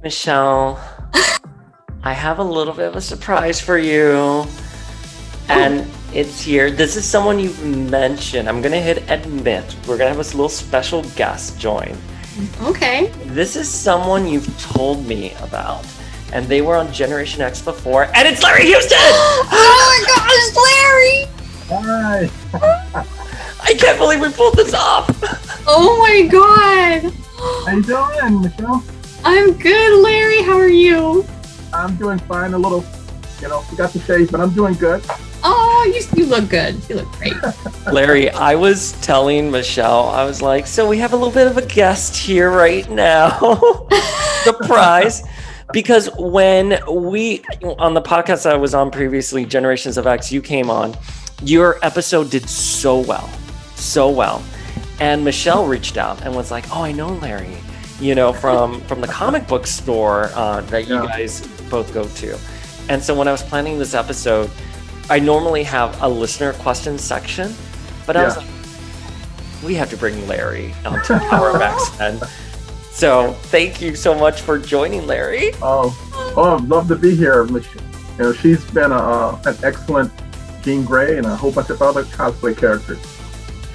Michelle, I have a little bit of a surprise for you. And it's here. This is someone you've mentioned. I'm going to hit admit. We're going to have a little special guest join. Okay. This is someone you've told me about. And they were on Generation X before. And it's Larry Houston! Oh my gosh, Larry! Hi. I can't believe we pulled this off. Oh my god. How you doing, Michelle? I'm good, Larry. How are you? I'm doing fine. A little, forgot to shave, but I'm doing good. Oh, you look good. You look great. Larry, I was telling Michelle, I was like, so we have a little bit of a guest here right now. Surprise. Because when on the podcast I was on previously, Generations of X, you came on, your episode did so well. And Michelle reached out and was like, oh, I know Larry, from the comic book store that you guys both go to. And so when I was planning this episode, I normally have a listener questions section, but I was like, we have to bring Larry onto Power of X-Men. So thank you so much for joining, Larry. Oh, I'd love to be here. She's been an excellent Jean Grey and a whole bunch of other cosplay characters.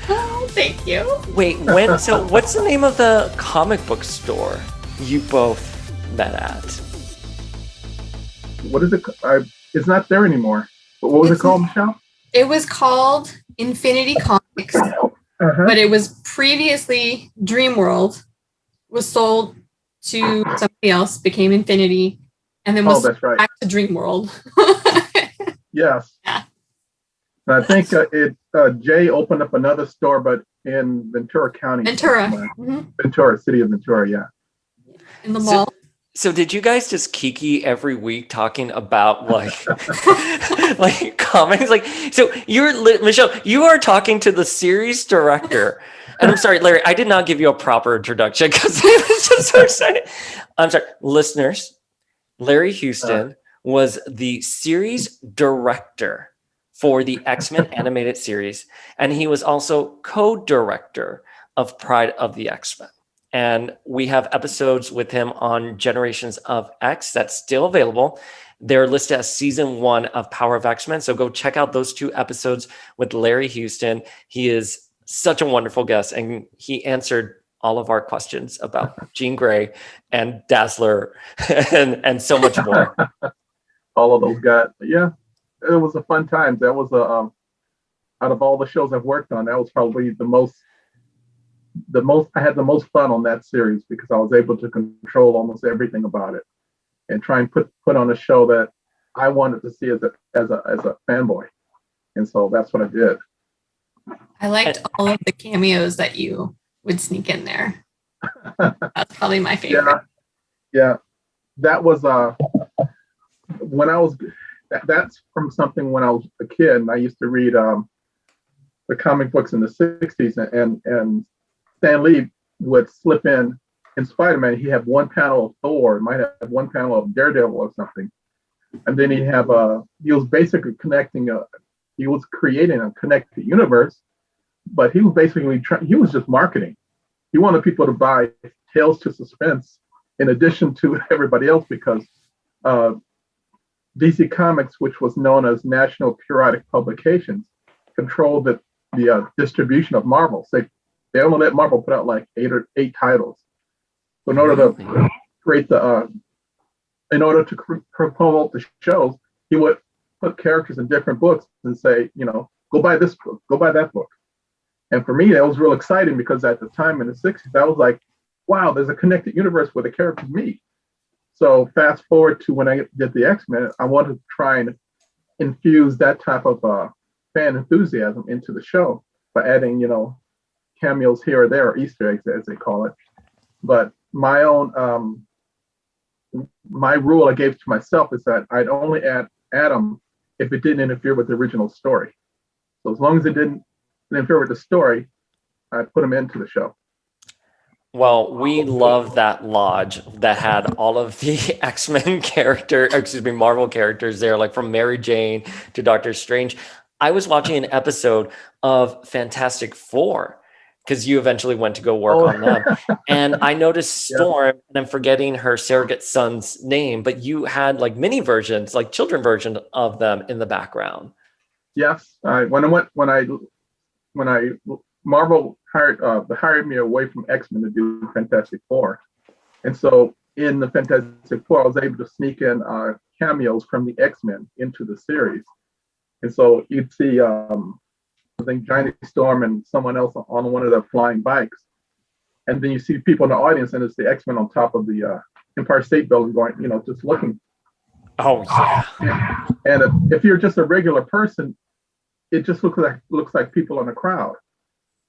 Oh, thank you. Wait, so what's the name of the comic book store you both met at? What is it? It's not there anymore. But what was it called, Michelle? It was called Infinity Comics, but it was previously Dreamworld, was sold to somebody else, became Infinity, and then was that's right. back to Dreamworld. Yes. Yeah. I think Jay opened up another store, but in Ventura County. Ventura. Ventura, city of Ventura, yeah. In the mall. So did you guys just kiki every week talking about like comics? Michelle, you are talking to the series director. And I'm sorry, Larry, I did not give you a proper introduction because I was just so excited. I'm sorry, listeners. Larry Houston was the series director for the X-Men animated series. And he was also co-director of Pride of the X-Men. And we have episodes with him on Generations of X that's still available. They're listed as season 1 of Power of X-Men. So go check out those 2 episodes with Larry Houston. He is such a wonderful guest, and he answered all of our questions about Jean Grey and Dazzler and so much more. All of those guys. Yeah, it was a fun time. That was out of all the shows I've worked on, that was probably the most I had the most fun on that series because I was able to control almost everything about it and try and put on a show that I wanted to see as a fanboy. And so that's what I did. I liked all of the cameos that you would sneak in there. That's probably my favorite. Yeah. That was that's from something when I was a kid and I used to read the comic books in the 60s and Stan Lee would slip in Spider-Man. He had one panel of Thor, might have one panel of Daredevil or something. And then he was basically he was creating a connected universe, but he was basically he was just marketing. He wanted people to buy Tales to Suspense in addition to everybody else because DC Comics, which was known as National Periodic Publications, controlled the distribution of Marvel. So they only let Marvel put out like 8 titles. So in order to create promote the shows, he would put characters in different books and say, go buy this book, go buy that book. And for me, that was real exciting because at the time in the 60s, I was like, wow, there's a connected universe where the characters meet. So fast forward to when I did the X-Men, I wanted to try and infuse that type of fan enthusiasm into the show by adding, cameos here or there, or Easter eggs as they call it. But my rule I gave to myself is that I'd only add them if it didn't interfere with the original story. So as long as it didn't interfere with the story, I put them into the show. Well, we love that lodge that had all of the Marvel characters there, like from Mary Jane to Doctor Strange. I was watching an episode of Fantastic Four because you eventually went to go work on them. And I noticed Storm, and I'm forgetting her surrogate son's name, but you had like mini versions, like children version of them in the background. Yes, when Marvel hired me away from X-Men to do Fantastic Four, and so in the Fantastic Four, I was able to sneak in cameos from the X-Men into the series, and so you'd see I think Johnny Storm and someone else on one of the flying bikes, and then you see people in the audience, and it's the X-Men on top of the Empire State Building, going, just looking. Oh yeah. And if you're just a regular person, it just looks like people in a crowd.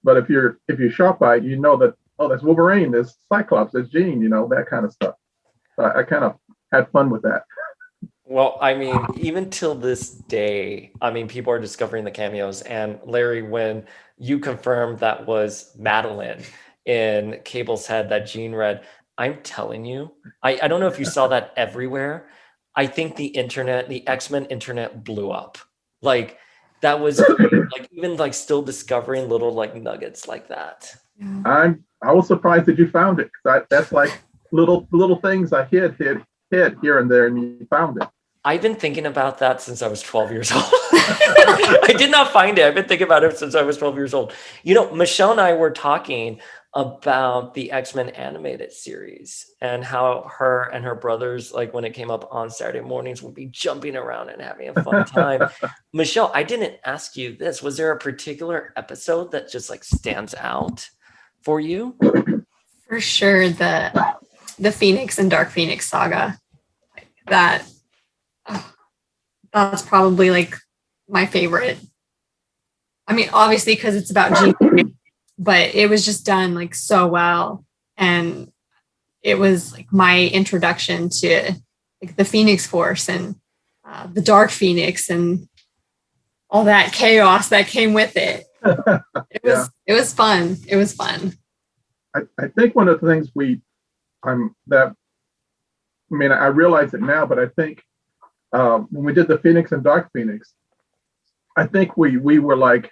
But if you're sharp eyed, you know that, oh, that's Wolverine, there's Cyclops, there's Jean, that kind of stuff. So I kind of had fun with that. Well, I mean, even till this day, I mean, people are discovering the cameos. And Larry, when you confirmed that was Madeline in Cable's head that Jean read, I'm telling you, I don't know if you saw that everywhere. I think the internet, the X-Men internet blew up. Like that was like even like still discovering little like nuggets like that. I was surprised that you found it, because that's like little things I hid here and there, and you found it. I've been thinking about that since I was 12 years old. I did not find it. I've been thinking about it since I was 12 years old. Michelle and I were talking about the X-Men animated series and how her and her brothers, like when it came up on Saturday mornings, would be jumping around and having a fun time. Michelle, I didn't ask you this. Was there a particular episode that just like stands out for you? For sure, the Phoenix and Dark Phoenix saga. That's probably like my favorite. I mean, obviously because it's about Jean, but it was just done like so well, and it was like my introduction to like the Phoenix Force and the Dark Phoenix and all that chaos that came with it. It was fun. It was fun. I think one of the things I realize it now, but I think when we did the Phoenix and Dark Phoenix, I think we were like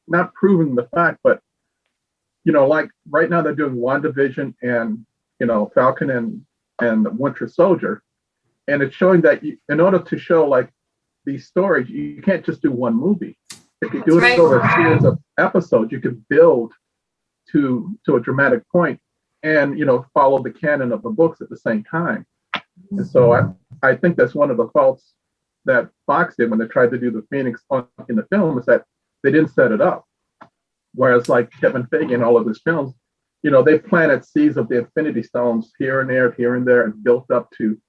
not proving the fact, but like right now they're doing WandaVision and Falcon and the Winter Soldier, and it's showing that in order to show like these stories, you can't just do one movie. If you do it over a series of episodes, you can build to a dramatic point and follow the canon of the books at the same time. And so I think that's one of the faults that Fox did when they tried to do the Phoenix in the film, is that they didn't set it up. Whereas like Kevin Feige and all of his films, they planted seeds of the Infinity Stones here and there, and built up to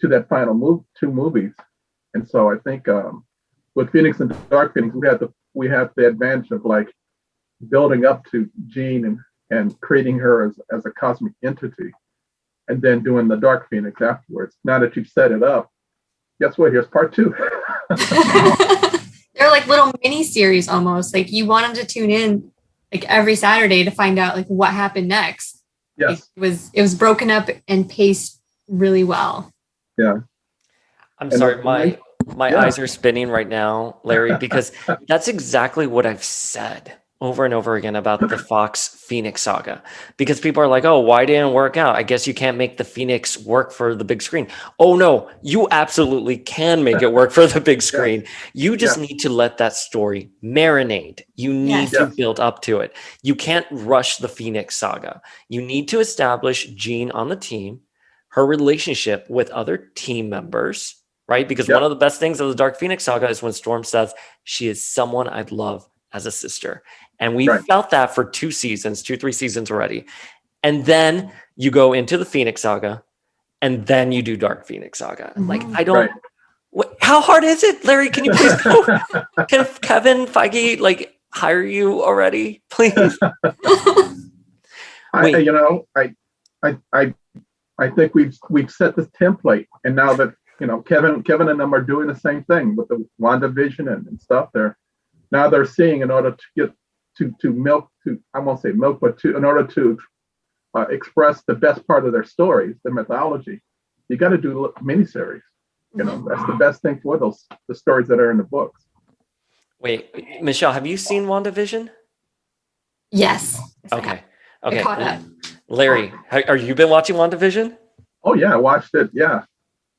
that final two movies. And so I think with Phoenix and Dark Phoenix, we have the advantage of like building up to Jean and creating her as a cosmic entity, and then doing the Dark Phoenix afterwards. Now that you've set it up, guess what? Here's part 2. They're like little mini series almost. Like you want them to tune in like every Saturday to find out like what happened next. Yes. It was broken up and paced really well. Yeah. I'm sorry, my eyes are spinning right now, Larry, because that's exactly what I've said over and over again about the Fox Phoenix saga, because people are like, oh, why didn't it work out? I guess you can't make the Phoenix work for the big screen. Oh no, you absolutely can make it work for the big screen. You just need to let that story marinate. You need to build up to it. You can't rush the Phoenix saga. You need to establish Jean on the team, her relationship with other team members, right? Because one of the best things of the Dark Phoenix saga is when Storm says, she is someone I'd love as a sister. And we felt that for 3 seasons already. And then you go into the Phoenix saga, and then you do Dark Phoenix saga. Like, I don't, how hard is it, Larry? Can you please go? Can Kevin Feige like hire you already, please? I think we've set this template, and now that Kevin and them are doing the same thing with the WandaVision and stuff. Now they're seeing, in order to get I won't say milk, but in order to express the best part of their stories, the mythology, you got to do miniseries. That's the best thing for the stories that are in the books. Wait, Michelle, have you seen WandaVision? Yes. Okay. I Okay. caught up. Larry, are you been watching WandaVision? Oh yeah, I watched it. Yeah.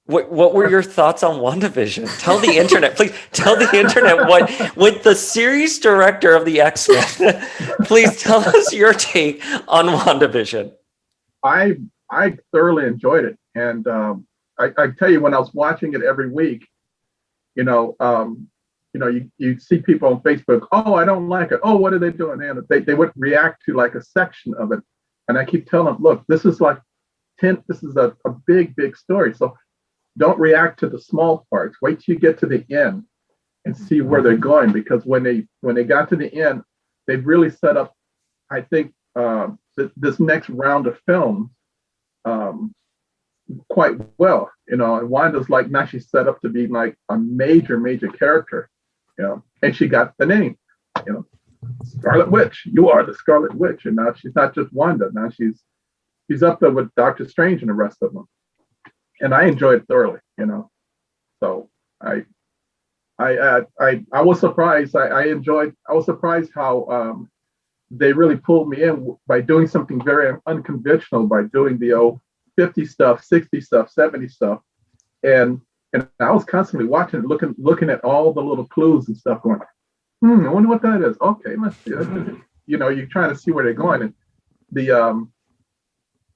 What were your thoughts on WandaVision? Tell the internet, please tell the internet what the series director of the X-Men. Please tell us your take on WandaVision. I thoroughly enjoyed it, and I tell you, when I was watching it every week, you know, you see people on Facebook, oh, I don't like it. Oh, what are they doing? And they would react to like a section of it, and I keep telling them, look, this is like this is a big story, so don't react to the small parts. Wait till you get to the end and see where they're going, because when they got to the end, they really set up, I think, this next round of films quite well, and Wanda's like, now she's set up to be like a major character, and she got the name, Scarlet Witch. You are the Scarlet Witch, and now she's not just Wanda. Now she's up there with Doctor Strange and the rest of them, and I enjoyed it thoroughly, So I was surprised. I was surprised how they really pulled me in by doing something very unconventional, by doing the old 50 stuff, 60 stuff, 70 stuff. And I was constantly watching, looking at all the little clues and stuff, going, I wonder what that is. Okay, let's see. You're trying to see where they're going. And the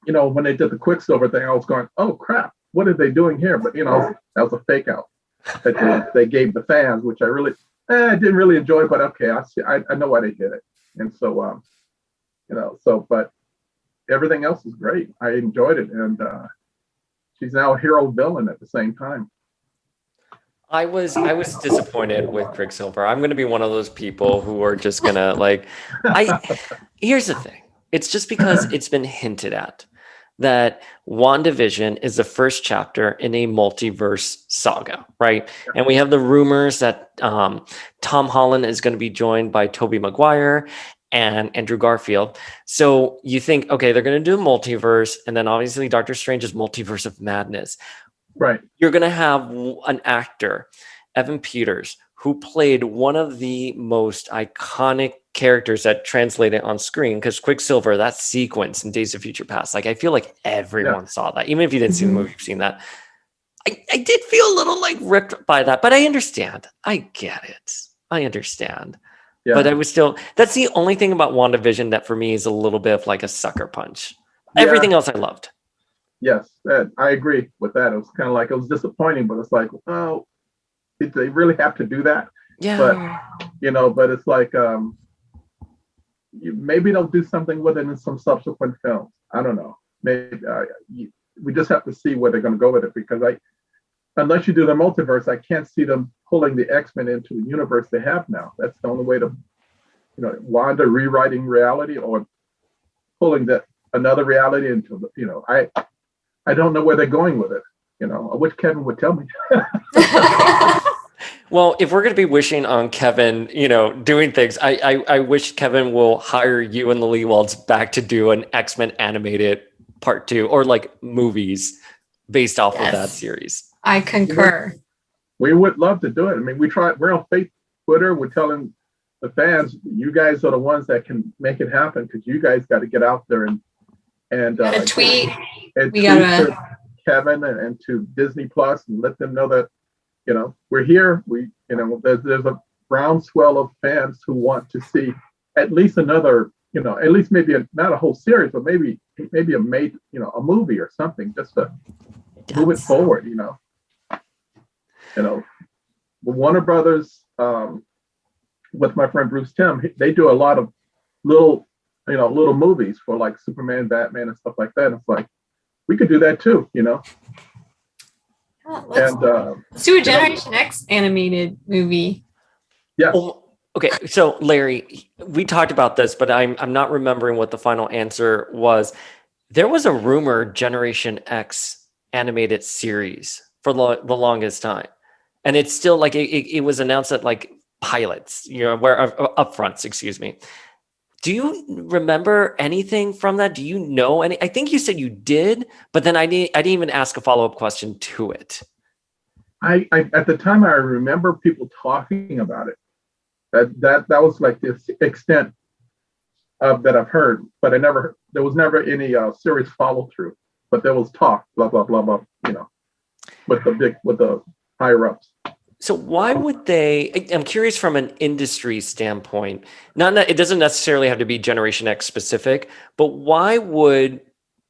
when they did the Quicksilver thing, I was going, oh crap, what are they doing here? But that was a fake out that they gave the fans, which I didn't really enjoy, but okay, I know why they did it. And so but everything else is great. I enjoyed it, and she's now a hero villain at the same time. I was disappointed with Quicksilver. I'm going to be one of those people who are just going to here's the thing. It's just because it's been hinted at that WandaVision is the first chapter in a multiverse saga, right? Yeah. And we have the rumors that Tom Holland is going to be joined by Tobey Maguire and Andrew Garfield. So you think, okay, they're going to do a multiverse, and then obviously Doctor Strange's multiverse of madness. Right. You're going to have an actor, Evan Peters, who played one of the most iconic characters that translated on screen, because Quicksilver, that sequence in Days of Future Past, I feel like everyone saw that. Even if you didn't see the movie, you've seen that. I did feel a little ripped by that, but I understand. I get it. I understand. Yeah. But I was still, that's the only thing about WandaVision that for me is a little bit of like a sucker punch. Yeah. Everything else I loved. Yes, I agree with that. It was kind of like, it was disappointing, but it's like, oh, did they really have to do that? Yeah. But, but it's like, maybe they'll do something with it in some subsequent films. I don't know. Maybe we just have to see where they're going to go with it, because unless you do the multiverse, I can't see them pulling the X-Men into the universe they have now. That's the only way to, Wanda rewriting reality or pulling another reality into, I don't know where they're going with it. I wish Kevin would tell me. Well, if we're going to be wishing on Kevin, doing things, I wish Kevin will hire you and the Leewalds back to do an X-Men animated part 2 or movies based off of that series. I concur. We would love to do it. I mean, we're on Twitter. We're telling the fans, you guys are the ones that can make it happen, because you guys got to get out there and tweet. And tweet to Kevin and to Disney Plus and let them know that, we're here. There's a groundswell of fans who want to see at least another, at least maybe not a whole series, but maybe a movie or something, just to move it forward. Warner Brothers, with my friend Bruce Timm, they do a lot of little movies for like Superman, Batman, and stuff like that. It's like, we could do that too, Let's do a Generation X animated movie. Yeah. Okay, so Larry, we talked about this, but I'm not remembering what the final answer was. There was a rumor Generation X animated series for the longest time, and it's still it was announced at pilots, where upfronts, excuse me. Do you remember anything from that? Do you know any? I think you said you did, but then I didn't even ask a follow-up question to it. I at the time I remember people talking about it, That was like the extent of that I've heard, but there was never any serious follow through. But there was talk, blah blah blah blah, with the higher ups. So why would they? I'm curious from an industry standpoint. It doesn't necessarily have to be Generation X specific, but why would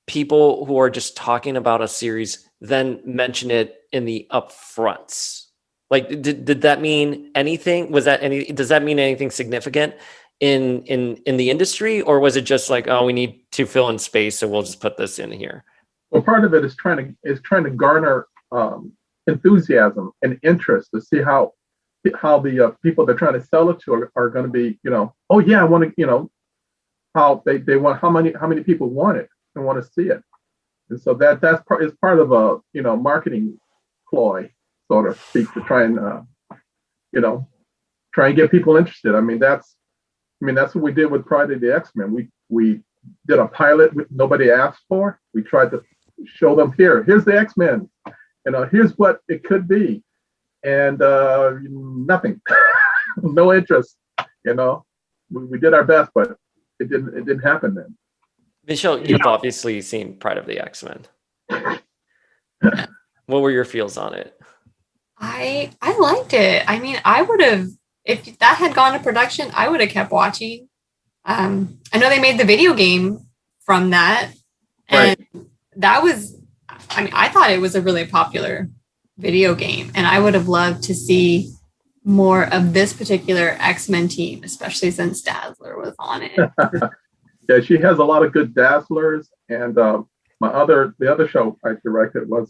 people who are just talking about a series then mention it in the upfronts? Like, did that mean anything? Does that mean anything significant in the industry, or was it just like, oh, we need to fill in space, so we'll just put this in here? Well, part of it is trying to garner enthusiasm and interest to see how the people they're trying to sell it to are going to be, oh yeah, I want to, how they want, how many people want it and want to see it. And so that's part of a marketing ploy, so to speak, to try and get people interested. I mean that's what we did with Pride of the X-Men. We did a pilot nobody asked for. We tried to show them, here's the X-Men, here's what it could be, and nothing. No interest. We did our best, but it didn't happen then. Michelle, you've obviously seen Pride of the X-Men. What were your feels on it? I liked it. I mean, I would have, if that had gone to production, I would have kept watching. I know they made the video game from that, and that was, I thought it was a really popular video game, and I would have loved to see more of this particular X-Men team, especially since Dazzler was on it. Yeah, she has a lot of good Dazzlers, and the other show I directed was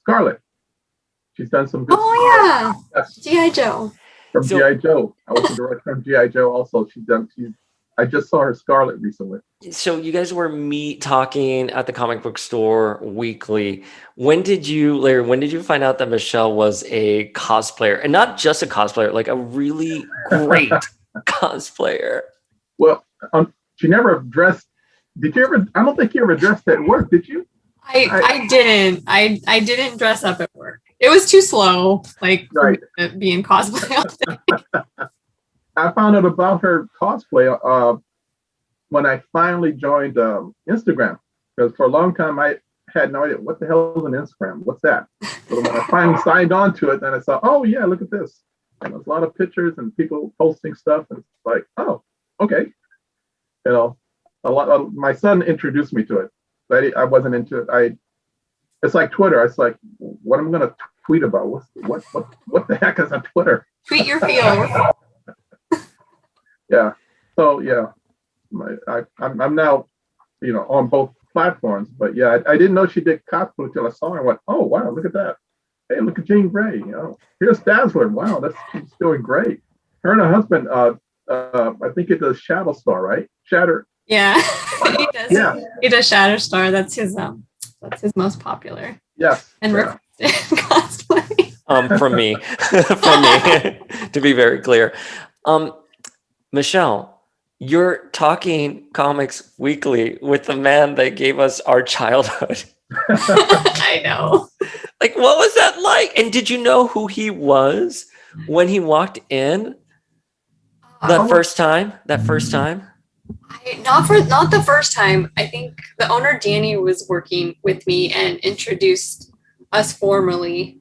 Scarlet. She's done some good. Oh yeah, G.I. Joe. From G.I. Joe, I was the director from G.I. Joe. Also, I just saw her Scarlet recently. So you guys were talking at the comic book store weekly. Larry, when did you find out that Michelle was a cosplayer, and not just a cosplayer, like a really great cosplayer? Well, she never dressed. Did you ever? I don't think you ever dressed at work, did you? I didn't. I didn't dress up at work. It was too slow, like being cosplay all day. I found out about her cosplay when I finally joined Instagram, because for a long time I had no idea what the hell is an Instagram. What's that? So when I finally signed on to it, then I saw, oh yeah, look at this. And there's a lot of pictures and people posting stuff, and it's like, oh, okay. My son introduced me to it, but I wasn't into it. It's like Twitter. It's like, what am I going to tweet about? What the heck is on Twitter? Tweet your feels. Yeah. So yeah, I'm now, on both platforms. But yeah, I didn't know she did cosplay until I saw her and went, oh wow, look at that. Hey, look at Jean Grey. Here's Dazzler. Wow, she's doing great. Her and her husband, I think it does Shadow Star, right? Shatter. Yeah, he does. Yeah, he does Shatter Star. That's his most popular. Yes. And requested cosplay. From me, to be very clear. Michelle, you're talking comics weekly with the man that gave us our childhood. I know. Like, what was that like? And did you know who he was when he walked in that first time? Not the first time. I think the owner Danny was working with me and introduced us formally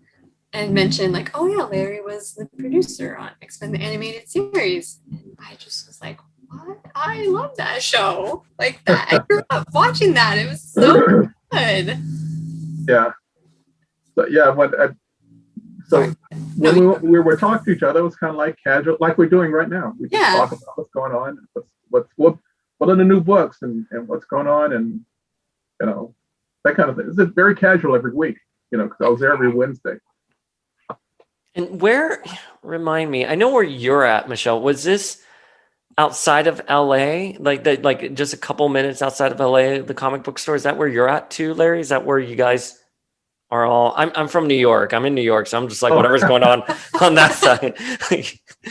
and mentioned like, oh yeah, Larry was the producer on XMen the animated series. And I just was like, what? I love that show. Like that. I grew up watching that. It was so good. Yeah. So yeah, when we were talking to each other, it was kind of like casual, like we're doing right now. We just talk about what's going on, what are the new books and what's going on, and that kind of thing. It's very casual every week, because I was there every Wednesday. And remind me, I know where you're at, Michelle. Was this outside of LA? Like just a couple minutes outside of LA, the comic book store? Is that where you're at too, Larry? Is that where you guys are all? I'm from New York. I'm in New York, so I'm just like whatever's going on that side.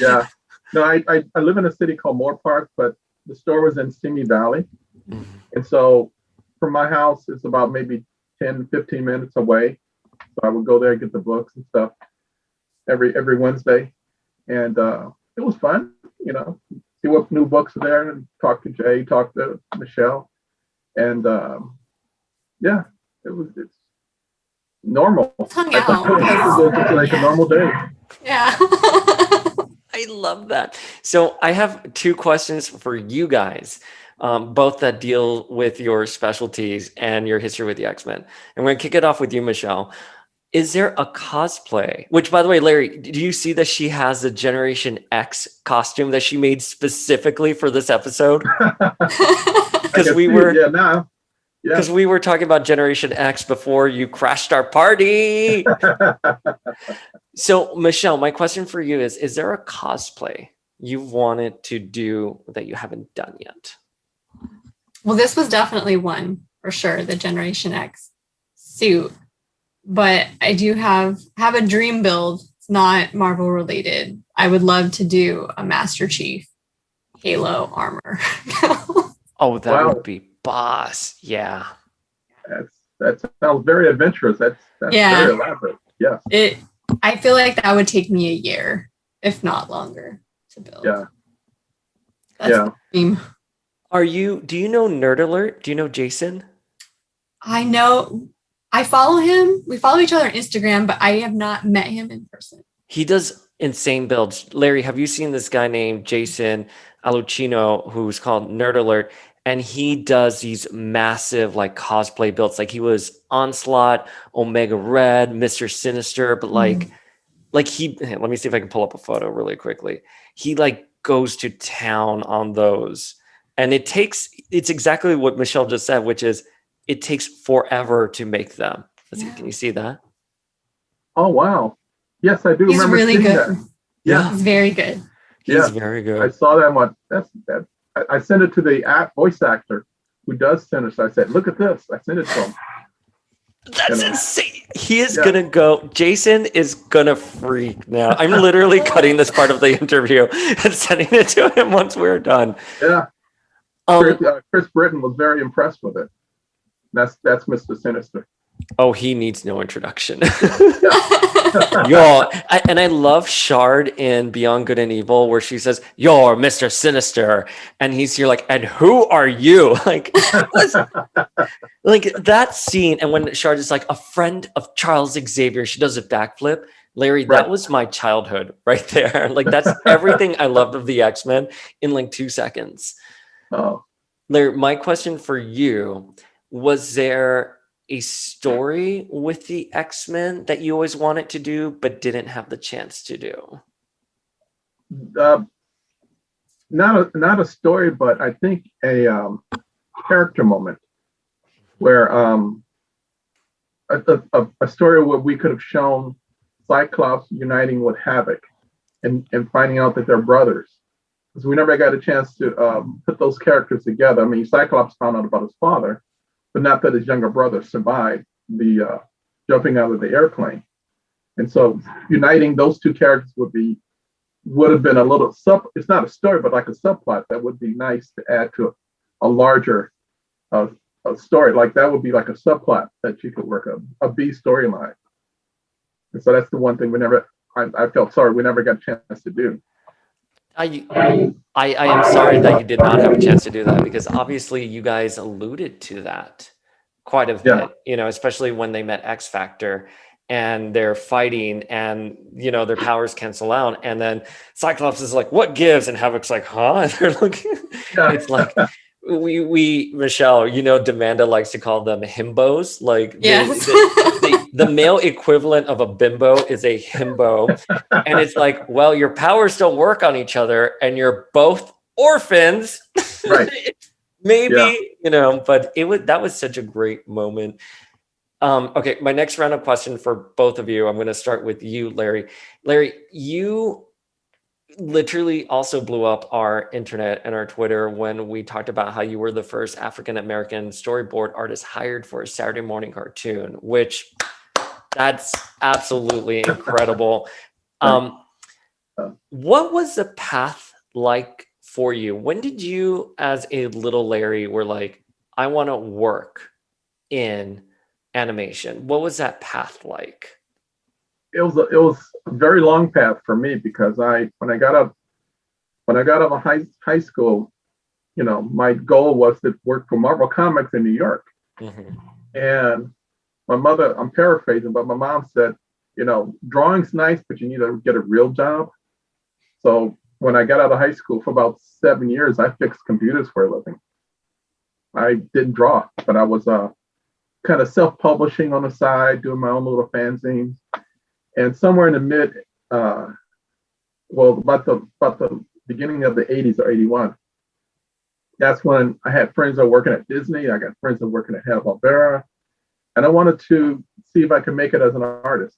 Yeah. No, I live in a city called Moore Park, but the store was in Simi Valley. Mm-hmm. And so from my house, it's about maybe 10, 15 minutes away. So I would go there and get the books and stuff every Wednesday. And it was fun, see what new books are there, and talk to Jay, talk to Michelle, and yeah, it's normal. Hung I thought it was just like a normal day. Yeah. I love that. So I have two questions for you guys, both that deal with your specialties and your history with the X-Men. I'm going to kick it off with you, Michelle. Is there a cosplay? Which, by the way, Larry, do you see that she has a Generation X costume that she made specifically for this episode? Because we were, because we were talking about Generation X before you crashed our party. So, Michelle, my question for you is there a cosplay you've wanted to do that you haven't done yet? Well, this was definitely one for sure, the Generation X suit. But I do have a dream build. It's not Marvel related. I would love to do a Master Chief Halo armor. Oh, that would be boss. Yeah. That sounds very adventurous. That's very elaborate. Yes. I feel like that would take me a year, if not longer, to build. Yeah. That's the dream. Do you know Nerd Alert? Do you know Jason? I know. I follow him. We follow each other on Instagram, but I have not met him in person. He does insane builds. Larry, have you seen this guy named Jason Alucino, who's called Nerd Alert? And he does these massive like cosplay builds. Like he was Onslaught, Omega Red, Mr. Sinister, but let me see if I can pull up a photo really quickly. He like goes to town on those. And it's exactly what Michelle just said, which is it takes forever to make them. Can you see that? Oh, wow. Yes, I do He's remember really seeing good. that. Yeah. He's very good. He's very good. I saw that one. I sent it to the voice actor who does Sinister. I said, look at this. I sent it to him. That's insane. He is going to go. Jason is going to freak now. I'm literally cutting this part of the interview and sending it to him once we're done. Yeah. Chris Britton was very impressed with it. That's Mr. Sinister. Oh, he needs no introduction. I love Shard in Beyond Good and Evil, where she says, "You're Mr. Sinister," and he's here like, "And who are you?" Like that scene. And when Shard is like a friend of Charles Xavier, she does a backflip. Larry, that was my childhood right there. Like that's everything I loved of the X-Men in like 2 seconds. Oh, Larry, my question for you: was there a story with the X-Men that you always wanted to do but didn't have the chance to do? Not a story, but I think a character moment where a story where we could have shown Cyclops uniting with Havoc and finding out that they're brothers, because we never got a chance to put those characters together. I mean, Cyclops found out about his father, but not that his younger brother survived the jumping out of the airplane. And so uniting those two characters would have been a little it's not a story, but like a subplot that would be nice to add to a larger a story. Like that would be like a subplot that you could work a B storyline. And so that's the one thing I felt sorry we never got a chance to do. I am sorry that you did not have a chance to do that, because obviously you guys alluded to that quite a bit, especially when they met X Factor and they're fighting and, their powers cancel out. And then Cyclops is like, "What gives?" And Havoc's like, "Huh?" And they're looking, it's like, we Michelle, Demanda likes to call them himbos. Like the male equivalent of a bimbo is a himbo. And it's like, well, your powers don't work on each other and you're both orphans. Right. Maybe, but that was such a great moment. Okay, my next round of question for both of you. I'm going to start with you, Larry. Larry, you literally also blew up our internet and our Twitter when we talked about how you were the first African-American storyboard artist hired for a Saturday morning cartoon, which that's absolutely incredible. What was the path like for you? When did you, as a little Larry, were like, I want to work in animation? What was that path like? It was a very long path for me, because when I got up when I got out of high school, my goal was to work for Marvel Comics in New York. Mm-hmm. And my mother, I'm paraphrasing, but my mom said, drawing's nice, but you need to get a real job. So when I got out of high school, for about 7 years, I fixed computers for a living. I didn't draw, but I was kind of self-publishing on the side, doing my own little fanzines. And somewhere in the about the beginning of the 80s or 81, that's when I had friends that were working at Disney. I got friends that were working at Hanna-Barbera, and I wanted to see if I could make it as an artist.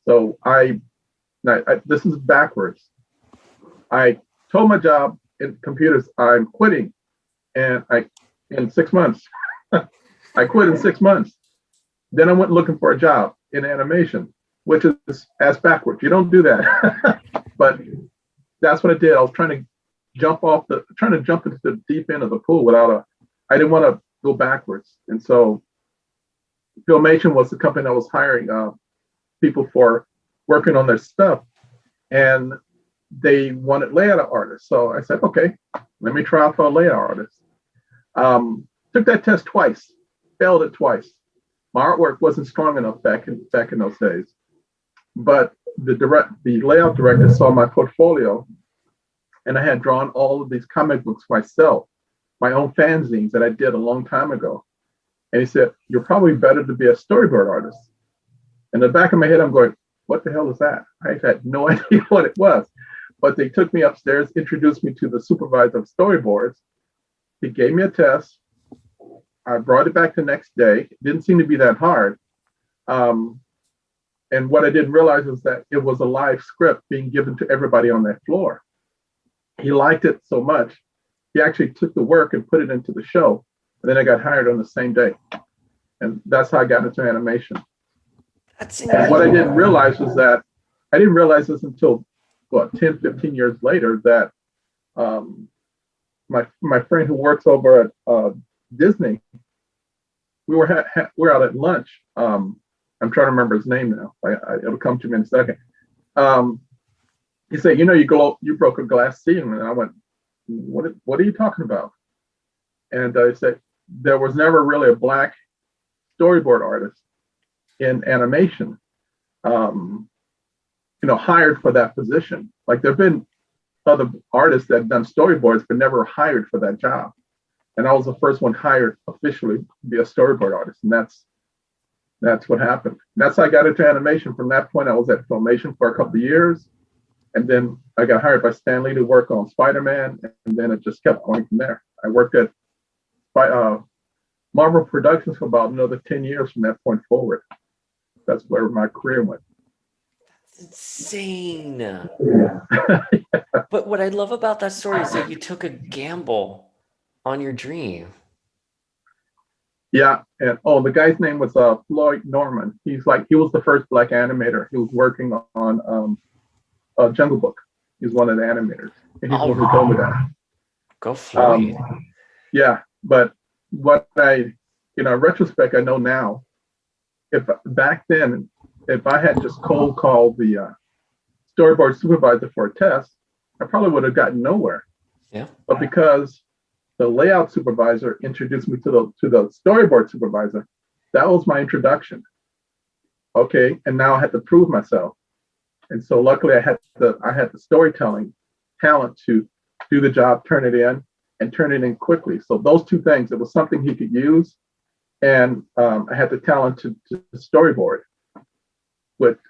So this is backwards. I told my job in computers I'm quitting, and in 6 months, I quit in 6 months. Then I went looking for a job in animation, which is as backwards. You don't do that, but that's what I did. I was trying to jump into the deep end of the pool I didn't want to go backwards. And so Filmation was the company that was hiring people for working on their stuff, and they wanted layout artists. So I said, okay, let me try out for a layout artist. Took that test twice, failed it twice. My artwork wasn't strong enough back in those days. But the layout director saw my portfolio, and I had drawn all of these comic books myself, my own fanzines that I did a long time ago. And he said, "You're probably better to be a storyboard artist." In the back of my head, I'm going, what the hell is that? I had no idea what it was. But they took me upstairs, introduced me to the supervisor of storyboards. He gave me a test. I brought it back the next day. It didn't seem to be that hard. And what I didn't realize was that it was a live script being given to everybody on that floor. He liked it so much, he actually took the work and put it into the show. And then I got hired on the same day. And that's how I got into animation. And what I didn't realize was that, I didn't realize this until, 10, 15 years later, that my friend who works over at Disney, we were out at lunch. I'm trying to remember his name now. It'll come to me in a second. He said, you broke a glass ceiling. And I went, what are you talking about? And I said, there was never really a Black storyboard artist in animation, hired for that position. Like, there've been other artists that have done storyboards, but never hired for that job. And I was the first one hired officially to be a storyboard artist. And that's what happened. And that's how I got into animation. From that point, I was at Filmation for a couple of years. And then I got hired by Stan Lee to work on Spider-Man. And then it just kept going from there. I worked at Marvel Productions for about another 10 years from that point forward. That's where my career went. That's insane. But what I love about that story is that you took a gamble on your dream. Yeah, and the guy's name was Floyd Norman. He was the first Black animator. He was working on Jungle Book. He's one of the animators, and he's the one who told me that. Go Floyd. Yeah, but what in retrospect, I know now, if back then, if I had just cold called the storyboard supervisor for a test, I probably would have gotten nowhere. Yeah. But because the layout supervisor introduced me to the storyboard supervisor, that was my introduction. Okay, and now I had to prove myself. And so luckily I had the storytelling talent to do the job, turn it in quickly. So those two things, it was something he could use, and I had the talent to storyboard.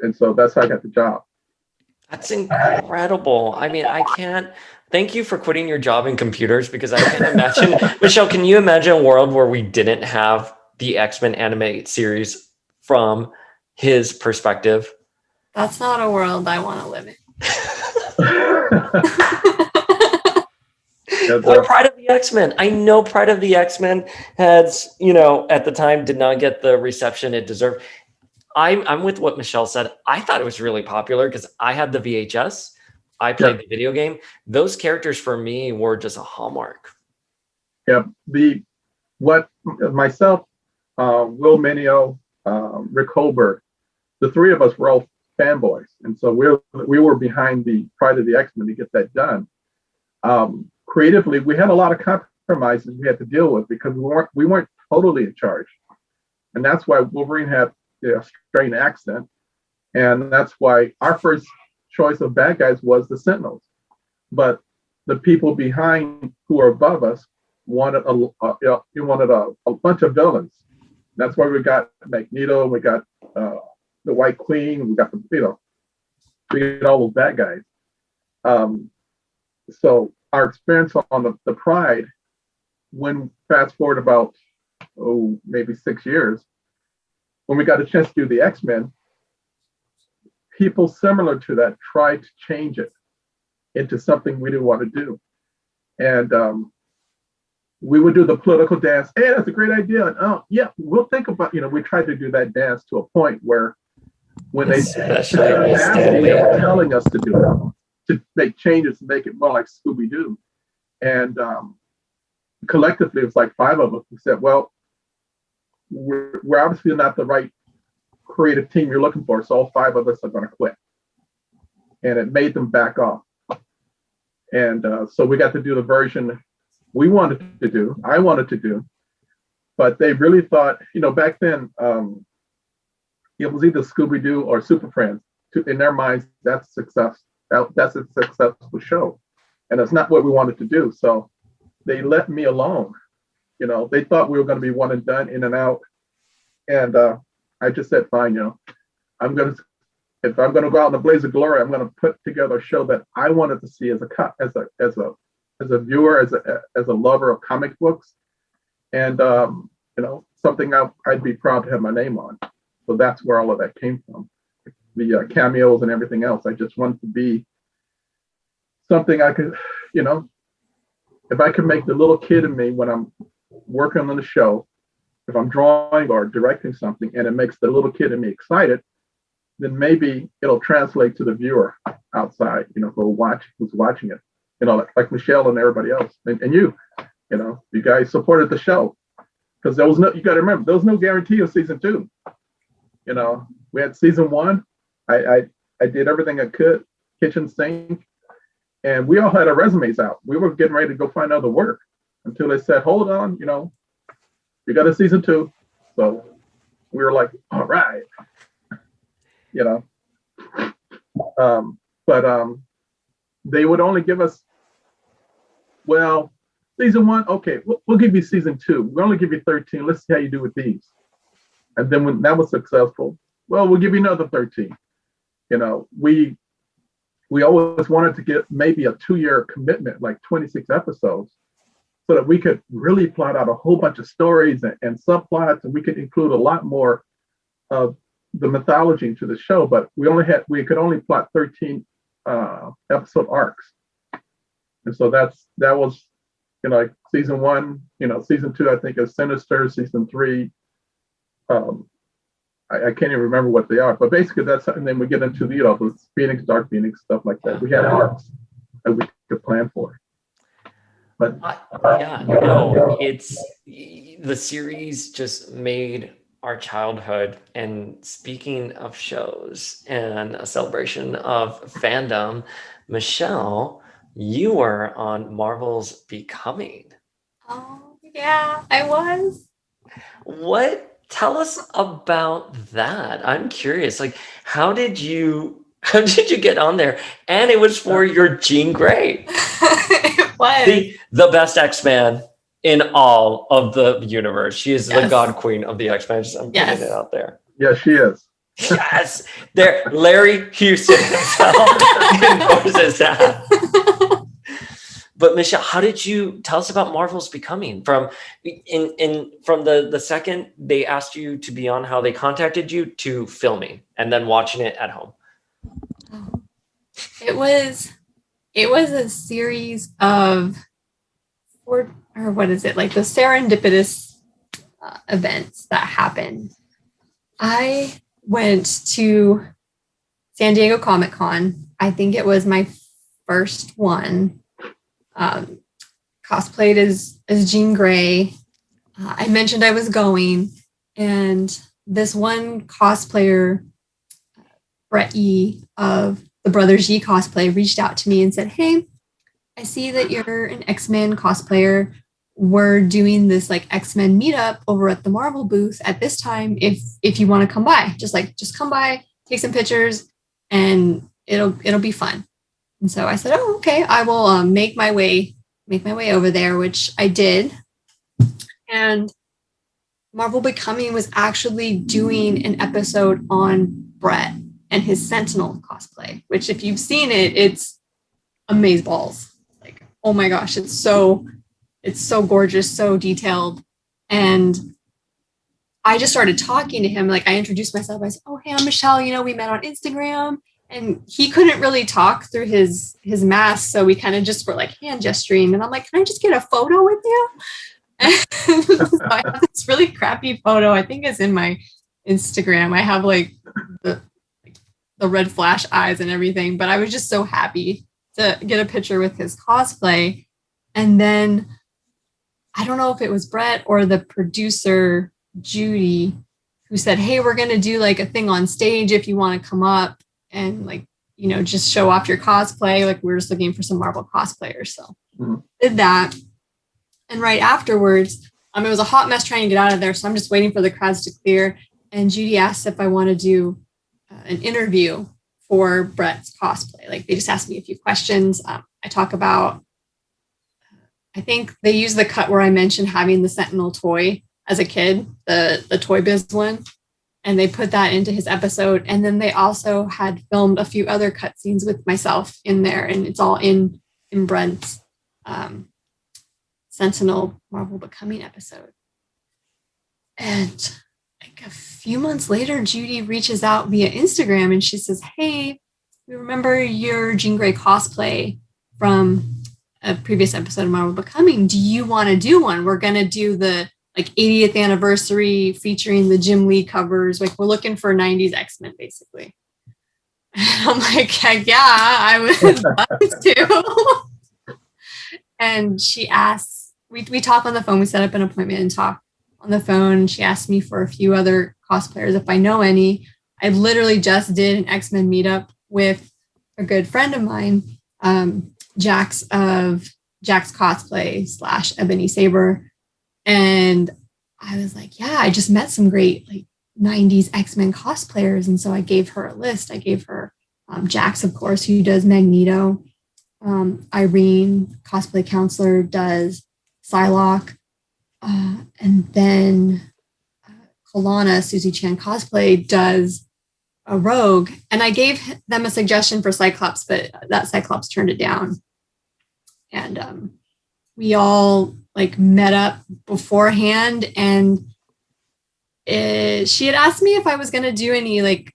And so that's how I got the job. That's incredible. I mean, thank you for quitting your job in computers, because I can't imagine. Michelle, can you imagine a world where we didn't have the X-Men animated series from his perspective? That's not a world I want to live in. What Pride of the X-Men? I know Pride of the X-Men has, at the time did not get the reception it deserved. I'm with what Michelle said. I thought it was really popular because I had the VHS. I played the video game. Those characters for me were just a hallmark. Yeah, myself, Will Mineo, Rick Holberg, the three of us were all fanboys, and so we were behind the Pride of the X-Men to get that done. creatively, we had a lot of compromises we had to deal with because we weren't totally in charge. And that's why Wolverine had a Australian accent. And that's why our first choice of bad guys was the Sentinels. But the people behind who are above us wanted a bunch of villains. That's why we got Magneto, we got the White Queen, we got we got all those bad guys. So our experience on the Pride, when fast forward about maybe 6 years, when we got a chance to do the X-Men, people similar to that tried to change it into something we didn't want to do. And we would do the political dance. Hey, that's a great idea. And, oh, yeah, we'll think about, we tried to do that dance to a point where when they were telling us to do it, to make changes, to make it more like Scooby-Doo. And collectively, it was like 5 of us who said, well, we're obviously not the right creative team you're looking for, so all 5 of us are going to quit. And it made them back off. And so we got to do the version we wanted to do, I wanted to do, but they really thought, back then, it was either Scooby-Doo or Super Friends. In their minds, that's success. That's a successful show. And that's not what we wanted to do. So they let me alone. They thought we were going to be one and done, in and out. And I just said, fine, if I'm going to go out in the blaze of glory, I'm going to put together a show that I wanted to see as a viewer, as a lover of comic books, and something I'd be proud to have my name on. So that's where all of that came from. The cameos and everything else. I just wanted to be something I could, if I could make the little kid in me when I'm working on the show, if I'm drawing or directing something and it makes the little kid in me excited, then maybe it'll translate to the viewer outside, who's watching it, like Michelle and everybody else, and you guys supported the show, because you got to remember, there was no guarantee of season 2. We had season 1. I did everything I could, kitchen sink, and we all had our resumes out. We were getting ready to go find other work until they said, hold on, you got a season 2. So we were like, all right, but they would only give us, well, season 1, okay, we'll give you season 2. We'll only give you 13. Let's see how you do with these. And then when that was successful, well, we'll give you another 13. We always wanted to get maybe a 2-year commitment, like 26 episodes, so that we could really plot out a whole bunch of stories and subplots, and we could include a lot more of the mythology into the show. But we could only plot 13 episode arcs. And so that was, like season 1, season 2, I think, is Sinister, season 3. I can't even remember what they are, but basically that's, and then we get into the Phoenix, Dark Phoenix, stuff like that. We had arcs that we could plan for. But it's the series just made our childhood. And speaking of shows and a celebration of fandom, Michelle, you were on Marvel's Becoming. Oh yeah, I was. Tell us about that. I'm curious. Like, how did you get on there? And it was for your Jean Grey. It was the best X-Man in all of the universe. She is the God Queen of the X-Men. I'm putting it out there. Yeah, she is. Yes. There, Larry Houston himself endorses that. But Michelle, how did you tell us about Marvel's Becoming? From the second they asked you to be on, how they contacted you, to filming and then watching it at home? It was a series of like the serendipitous events that happened. I went to San Diego Comic-Con. I think it was my first one. Cosplayed as Jean Grey. I mentioned I was going, and this one cosplayer, Brett E. of the Brothers Yi Cosplay, reached out to me and said, hey, I see that you're an X-Men cosplayer. We're doing this like X-Men meetup over at the Marvel booth at this time. If you want to come by, just come by, take some pictures, and it'll be fun. And so I said, oh, okay, I will make my way over there, which I did. And Marvel Becoming was actually doing an episode on Brett and his Sentinel cosplay, which if you've seen it, it's amazeballs. Like, oh my gosh, it's so gorgeous, so detailed. And I just started talking to him. Like, I introduced myself. I said, oh, hey, I'm Michelle. We met on Instagram. And he couldn't really talk through his mask. So we kind of just were like hand gesturing. And I'm like, can I just get a photo with you? So I have this really crappy photo. I think it's in my Instagram. I have like the red flash eyes and everything. But I was just so happy to get a picture with his cosplay. And then I don't know if it was Brett or the producer, Judy, who said, hey, we're going to do like a thing on stage if you want to come up and like, just show off your cosplay. Like, we're just looking for some Marvel cosplayers. So did that. And right afterwards, it was a hot mess trying to get out of there. So I'm just waiting for the crowds to clear. And Judy asked if I want to do an interview for Brett's cosplay. Like, they just asked me a few questions. I talk about, I think they used the cut where I mentioned having the Sentinel toy as a kid, the Toy Biz one. And they put that into his episode. And then they also had filmed a few other cutscenes with myself in there. And it's all in Brent's Sentinel Marvel Becoming episode. And like a few months later, Judy reaches out via Instagram and she says, hey, we remember your Jean Grey cosplay from a previous episode of Marvel Becoming. Do you want to do one? We're going to do the 80th anniversary featuring the Jim Lee covers. Like, we're looking for 90s X-Men, basically. And I'm like, heck yeah, I would love to. And she asks, we talk on the phone. We set up an appointment and talk on the phone. She asked me for a few other cosplayers, if I know any. I literally just did an X-Men meetup with a good friend of mine, Jax of Jax Cosplay / Ebony Saber. And I was like, yeah, I just met some great 90s X-Men cosplayers. And so I gave her a list. I gave her Jax, of course, who does Magneto. Irene, cosplay counselor, does Psylocke. And then Kalana, Susie Chan cosplay, does a Rogue. And I gave them a suggestion for Cyclops, but that Cyclops turned it down. And we all met up beforehand, and she had asked me if I was going to do any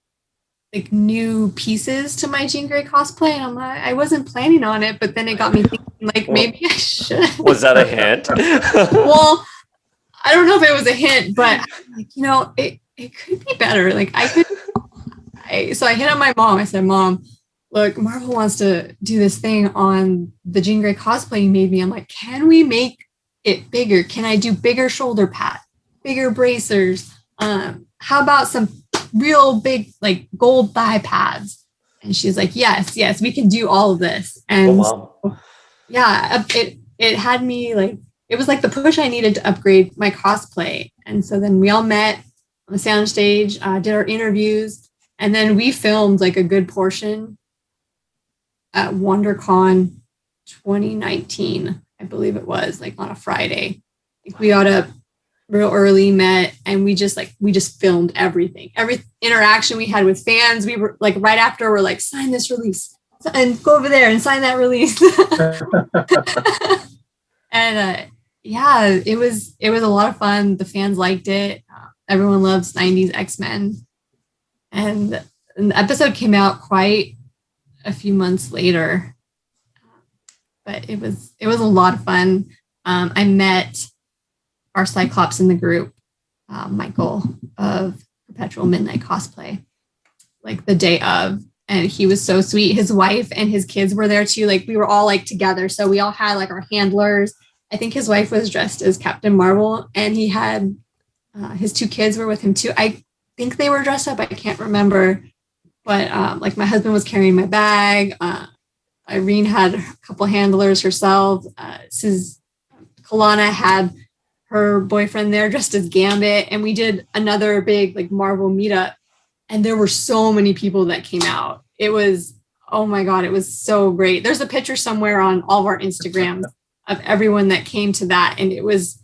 new pieces to my Jean Grey cosplay, and I'm like, I wasn't planning on it, but then it got me thinking maybe I should. Was that a hint? Well, I don't know if it was a hint, but it could be better. So I hit up my mom. I said, Mom, look, Marvel wants to do this thing on the Jean Grey cosplay you made me. I'm like, can we make it bigger? Can I do bigger shoulder pads, bigger bracers? How about some real big gold thigh pads? And she's like, yes, we can do all of this. And so, yeah, it had me it was the push I needed to upgrade my cosplay. And so then we all met on the soundstage, did our interviews, and then we filmed a good portion at WonderCon 2019. I believe it was on a Friday. We got up real early, met, and we just filmed everything. Every interaction we had with fans, we were right after we're sign this release and go over there and sign that release. And yeah, it was a lot of fun. The fans liked it. Everyone loves 90s X-Men. And the episode came out quite a few months later. But it was a lot of fun. I met our Cyclops in the group, Michael of Perpetual Midnight Cosplay, the day of, and he was so sweet. His wife and his kids were there too. We were all together, so we all had our handlers. I think his wife was dressed as Captain Marvel, and he had his two kids were with him too. I think they were dressed up. I can't remember, but my husband was carrying my bag. Irene had a couple handlers herself. Kalana had her boyfriend there dressed as Gambit, and we did another big like Marvel meetup, and there were so many people that came out. It was, oh my God, it was so great. There's a picture somewhere on all of our Instagrams of everyone that came to that, and it was,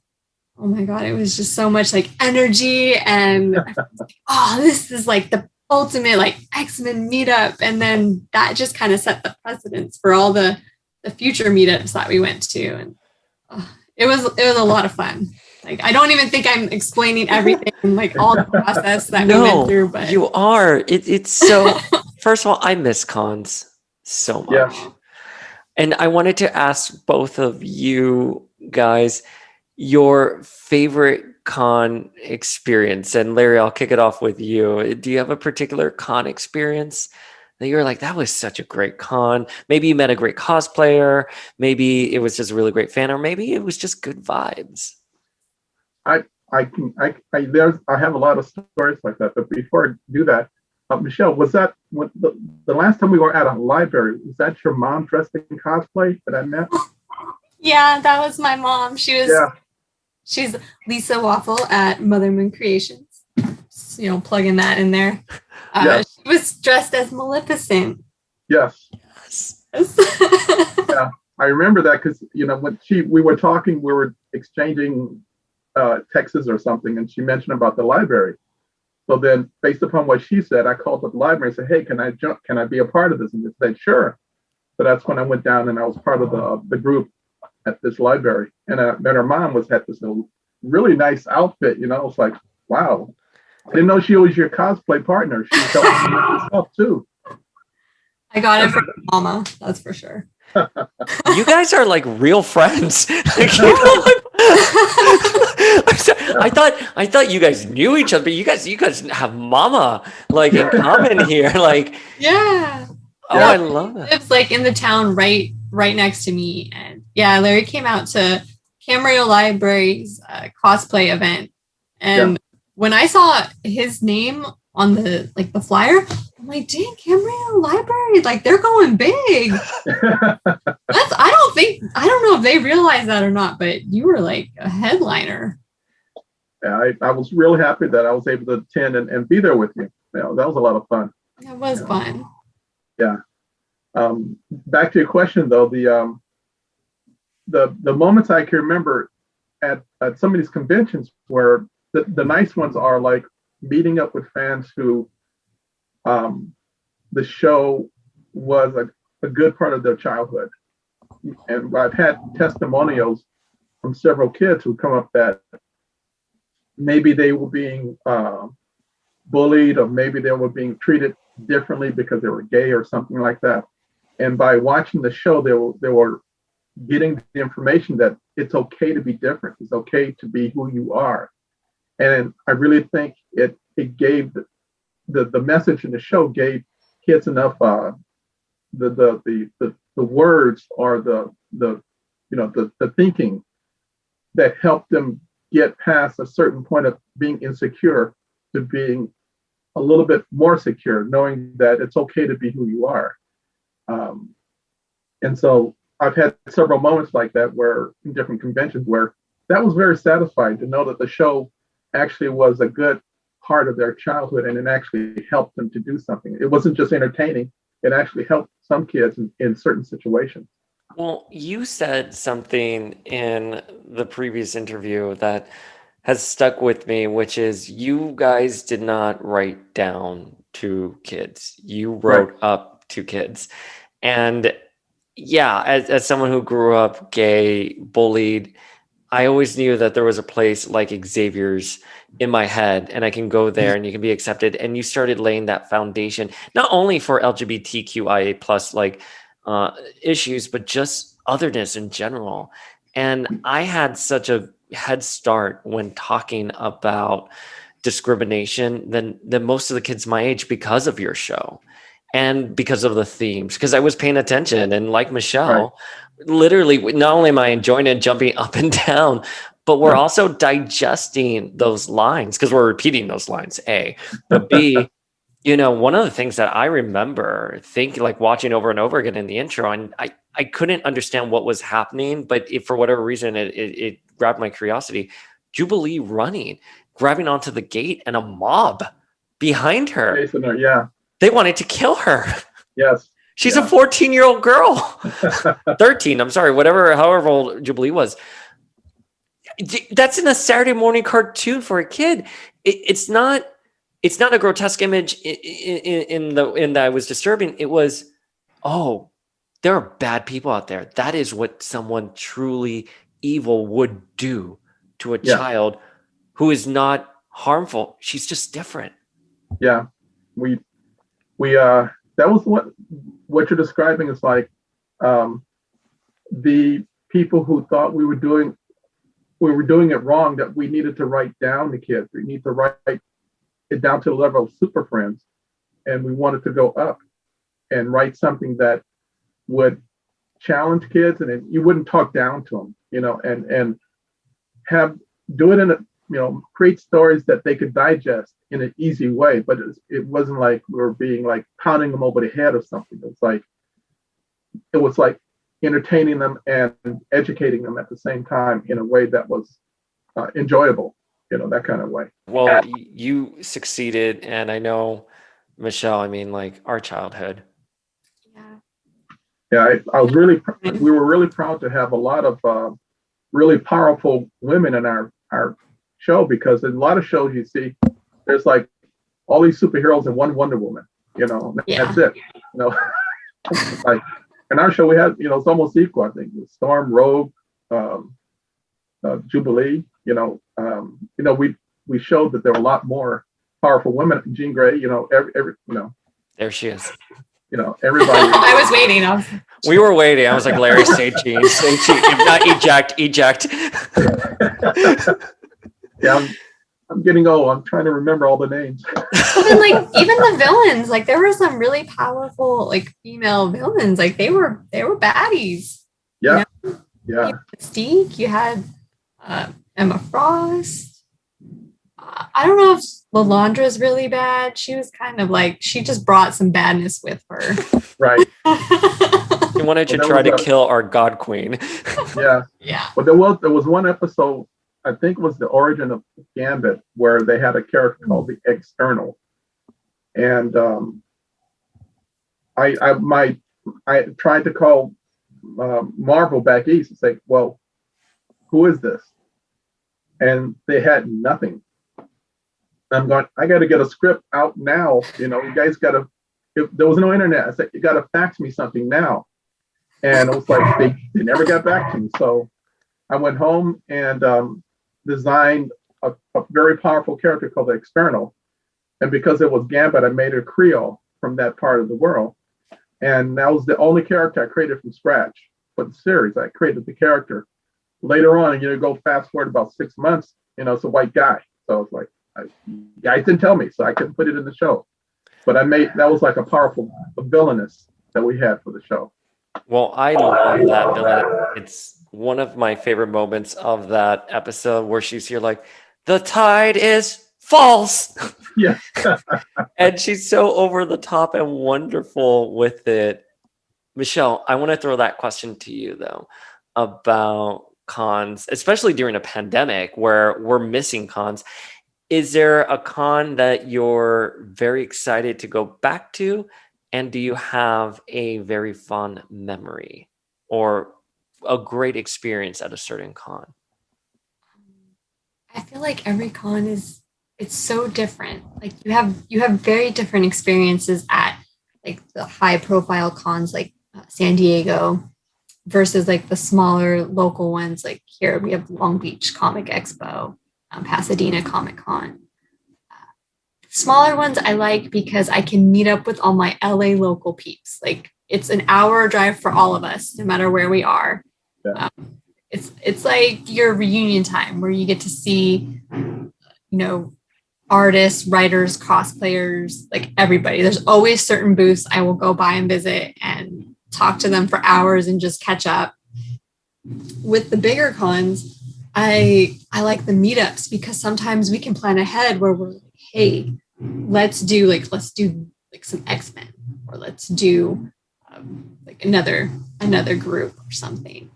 oh my God, it was just so much like energy, and oh, this is like the ultimate like X-Men meetup. And then that just kind of set the precedence for all the future meetups that we went to, and it was a lot of fun. Like, I don't even think I'm explaining everything, like all the process that we went through, but you are. It's so, first of all, I miss cons so much. Yeah. And I wanted to ask both of you guys your favorite con experience. And Larry, I'll kick it off with you. Do you have a particular con experience that you're like, that was such a great con? Maybe you met a great cosplayer. Maybe it was just a really great fan, or maybe it was just good vibes. I have a lot of stories like that. But before I do that, Michelle, was that the last time we were at a library? Was that your mom dressed in cosplay that I met? Yeah, that was my mom. She's Lisa Waffle at Mother Moon Creations. Just, plugging that in there. She was dressed as Maleficent. Yes. Yeah, I remember that because when we were talking, we were exchanging texts or something, and she mentioned about the library. So then, based upon what she said, I called up the library and said, "Hey, can I be a part of this?" And they said, "Sure." So that's when I went down and I was part of the group at this library. And I met her mom had this really nice outfit. It's like, wow. I didn't know she was your cosplay partner. She helped me with stuff too. I got it from Mama, that's for sure. You guys are like real friends. I thought you guys knew each other, but you guys have Mama like in common here. Like, yeah. Oh, I love it. It's like in the town right next to me. And yeah, Larry came out to Camarillo Library's cosplay event. And when I saw his name on the flyer, I'm like, dang, Camarillo Library, like they're going big. I don't know if they realize that or not, but you were like a headliner. Yeah, I was really happy that I was able to attend and be there with you. That was a lot of fun. It was fun. Yeah. Back to your question though, the moments I can remember at some of these conventions where the nice ones are like meeting up with fans who the show was a good part of their childhood. And I've had testimonials from several kids who come up that maybe they were being bullied, or maybe they were being treated differently because they were gay or something like that. And by watching the show, they were getting the information that it's okay to be different. It's okay to be who you are. And I really think it gave the message in the show gave kids enough the words or the thinking that helped them get past a certain point of being insecure to being a little bit more secure, knowing that it's okay to be who you are. And so I've had several moments like that where in different conventions where that was very satisfying to know that the show actually was a good part of their childhood and it actually helped them to do something. It wasn't just entertaining, it actually helped some kids in certain situations. Well, you said something in the previous interview that has stuck with me, which is you guys did not write down to kids. You wrote up to kids. And yeah, as someone who grew up gay, bullied, I always knew that there was a place like Xavier's in my head and I can go there and you can be accepted. And you started laying that foundation, not only for LGBTQIA plus issues, but just otherness in general. And I had such a head start when talking about discrimination than most of the kids my age because of your show and because of the themes, because I was paying attention. And like Michelle, literally, not only am I enjoying it, jumping up and down, but we're also digesting those lines because we're repeating those lines, A. But B, You know, one of the things that I remember thinking, like watching over and over again in the intro, and I couldn't understand what was happening, but for whatever reason, it grabbed my curiosity. Jubilee running, grabbing onto the gate, and a mob behind her. Chasing her, yeah. They wanted to kill her. Yes. She's a 14-year-old girl. 13, I'm sorry, however old Jubilee was. That's in a Saturday morning cartoon for a kid. It's not a grotesque image in that I was disturbing. It was, oh, there are bad people out there. That is what someone truly evil would do to a child who is not harmful. She's just different. Yeah. We that was what you're describing is like the people who thought we were doing it wrong, that we needed to write down the kids. We need to write it down to the level of Super Friends, and we wanted to go up and write something that would challenge kids, and you wouldn't talk down to them, you know, and do it in a, you know, create stories that they could digest in an easy way. But it wasn't like we were being like pounding them over the head or something. It was like entertaining them and educating them at the same time in a way that was enjoyable. You know, that kind of way. Well, you succeeded, and I know, Michelle, I mean, like our childhood. Yeah, we were really proud to have a lot of really powerful women in our show, because in a lot of shows you see, there's like all these superheroes and one Wonder Woman, you know, that's it. You know, like in our show we had, you know, it's almost equal, I think, with Storm, Rogue, Jubilee, you know, we showed that there were a lot more powerful women. Jean Grey, you know, every you know. There she is. You know, everybody. I was waiting. We were waiting. I was like, Larry, say Jean. If not, eject. Yeah, I'm getting old. I'm trying to remember all the names. Even the villains, like there were some really powerful like female villains. Like they were baddies. Yeah. You know? Yeah. You had Mystique, you had Emma Frost. I don't know if Lalandra is really bad. She was kind of like, she just brought some badness with her. Right. He wanted to try to kill our God Queen. Yeah. Yeah. But there was one episode, I think it was the origin of Gambit, where they had a character called the External. And I tried to call Marvel back east and say, well, who is this? And they had nothing. I'm going, I got to get a script out now. You know, you guys got to, there was no internet. I said, you got to fax me something now. And it was like, they never got back to me. So I went home and designed a very powerful character called the External. And because it was Gambit, I made a Creole from that part of the world. And that was the only character I created from scratch for the series. I created the character. Later on, you know, go fast forward about 6 months, you know, it's a white guy. So it's like, guys didn't tell me, so I couldn't put it in the show. But that was like a powerful villainess that we had for the show. Well, I love that villain. It's one of my favorite moments of that episode where she's here like, the tide is false. Yeah. And she's so over the top and wonderful with it. Michelle, I want to throw that question to you though, about cons, especially during a pandemic where we're missing cons. Is there a con that you're very excited to go back to? And do you have a very fond memory or a great experience at a certain con? I feel like every con it's so different. Like you have very different experiences at like the high profile cons like San Diego versus like the smaller local ones. Like here we have Long Beach Comic Expo, Pasadena Comic Con. Smaller ones I like because I can meet up with all my LA local peeps. Like it's an hour drive for all of us, no matter where we are. Yeah. It's like your reunion time where you get to see, you know, artists, writers, cosplayers, like everybody. There's always certain booths I will go by and visit and talk to them for hours and just catch up. With the bigger cons, I like the meetups because sometimes we can plan ahead where we're like, hey, let's do some X-Men, or let's do like another group or something.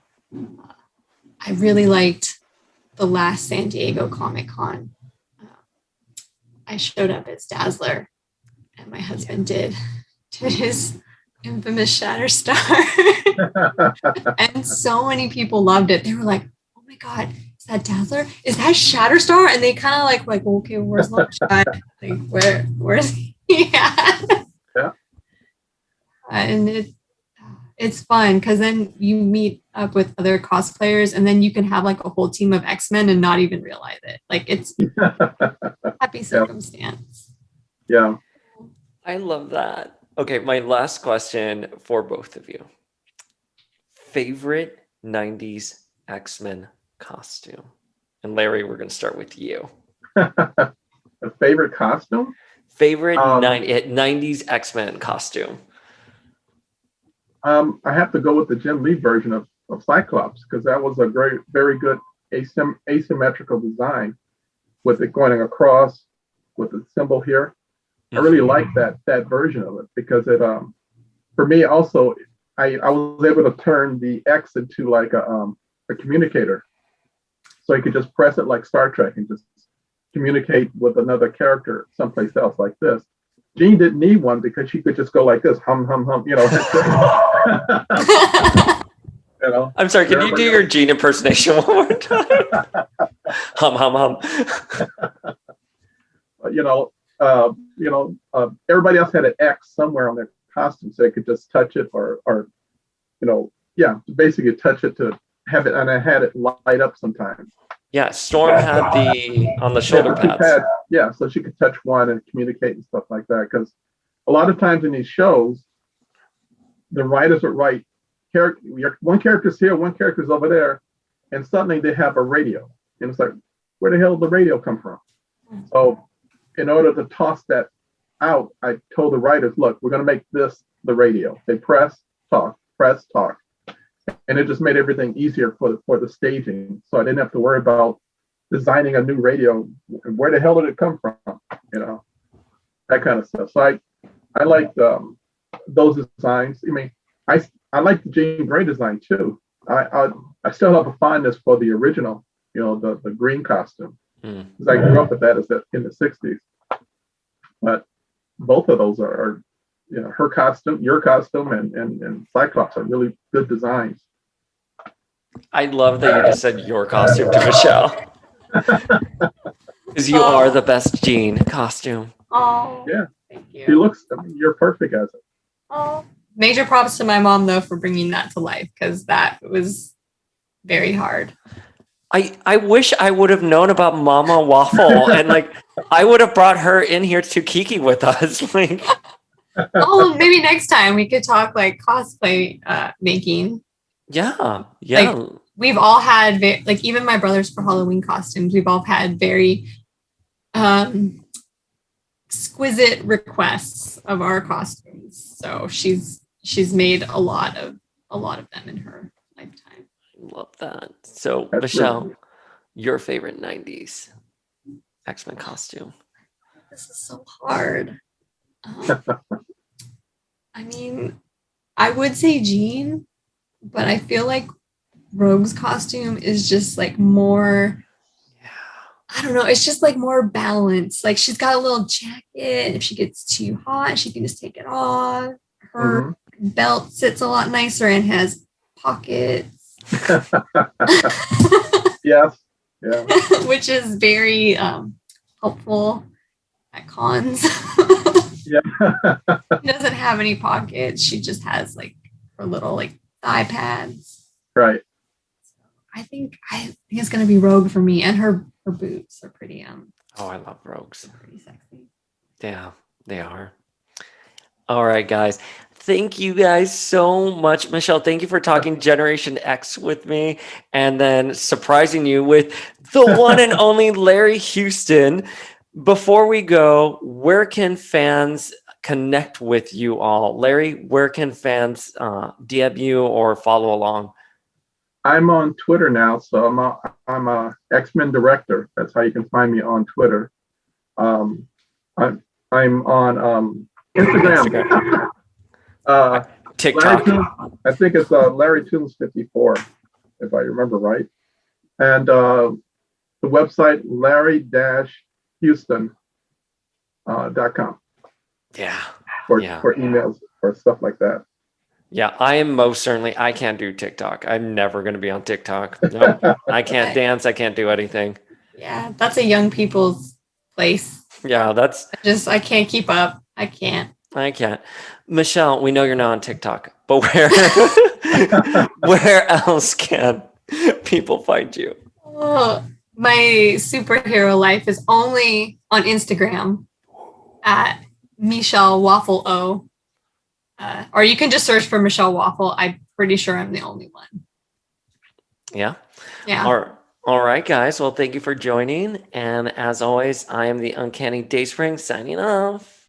I really liked the last San Diego Comic-Con. I showed up as Dazzler, and my husband did his infamous Shatterstar. And so many people loved it. They were like, oh my God, is that Dazzler? Is that Shatterstar? And they kind of like, okay, where's Longshot? Like, where's he at? Yeah. And it's fun because then you meet up with other cosplayers, and then you can have like a whole team of X-Men and not even realize it. Like, it's happy circumstance. Yeah. I love that. Okay, my last question for both of you. Favorite 90s X-Men costume? And Larry, we're going to start with you. A favorite costume? Favorite 90s X-Men costume? I have to go with the Jim Lee version of Cyclops, because that was a very good asymmetrical design with it going across with the symbol here. I really like that version of it, because it for me also, I was able to turn the X into like a communicator, so you could just press it like Star Trek and just communicate with another character someplace else like this. Jean didn't need one because she could just go like this, hum hum hum, you know. You know. I'm sorry, can you do your Jean impersonation one more time? Hum hum hum. Everybody else had an X somewhere on their costume, so they could just touch it or basically touch it to have it, and I had it light up sometimes. Yeah, Storm had on the shoulder pads. So she could touch one and communicate and stuff like that. Because a lot of times in these shows, the writers would write one character's here, one character's over there, and suddenly they have a radio, and it's like, where the hell did the radio come from? So in order to toss that out, I told the writers, look, we're going to make this the radio. They press, talk, and it just made everything easier for the staging. So I didn't have to worry about designing a new radio. Where the hell did it come from? You know, that kind of stuff. So I liked those designs. I mean, I like the Jean Grey design too. I still have a fondness for the original, the green costume, because I grew up with that in the 60s. But both of those are her costume, your costume, and Cyclops are really good designs. I love that you just said your costume to Michelle. Because you are the best Jean costume. Oh, yeah. Thank you. You're perfect as it. Oh, major props to my mom, though, for bringing that to life, because that was very hard. I wish I would have known about Mama Waffle, and I would have brought her in here to Kiki with us. Oh, maybe next time we could talk cosplay making. Yeah. We've all had even my brothers for Halloween costumes. We've all had very exquisite requests of our costumes. So she's made a lot of them in her lifetime. I love that. So That's Michelle, really your favorite 90s X-Men costume? This is so hard. I mean, I would say Jean, but I feel like Rogue's costume is just more, I don't know, it's just more balanced. She's got a little jacket. If she gets too hot, she can just take it off. Her belt sits a lot nicer and has pockets. Yes. Yeah. Which is very helpful at cons. Yeah. She doesn't have any pockets. She just has her little thigh pads. Right. I think it's gonna be Rogue for me, and her boots are pretty Oh, I love Rogues. pretty sexy. Yeah, they are. All right, guys. Thank you guys so much. Michelle, thank you for talking Generation X with me and then surprising you with the one and only Larry Houston. Before we go, where can fans connect with you all? Larry, where can fans DM you or follow along? I'm on Twitter now, so I'm a X-Men director. That's how you can find me on Twitter. I'm on Instagram. TikTok. I think it's Larry Tunes 54, if I remember right. And the website larry-houston.com Yeah. for Yeah. emails or stuff like that. Yeah, I am most certainly. I can't do TikTok. I'm never going to be on TikTok. No, I can't dance. I can't do anything. Yeah, that's a young people's place. Yeah, I can't keep up. I can't. Michelle, we know you're not on TikTok, but where else can people find you? Oh, my superhero life is only on Instagram at Michelle Waffle-O. Or you can just search for Michelle Waffle. I'm pretty sure I'm the only one. Yeah. Yeah. All right, guys. Well, thank you for joining. And as always, I am the Uncanny Dayspring signing off.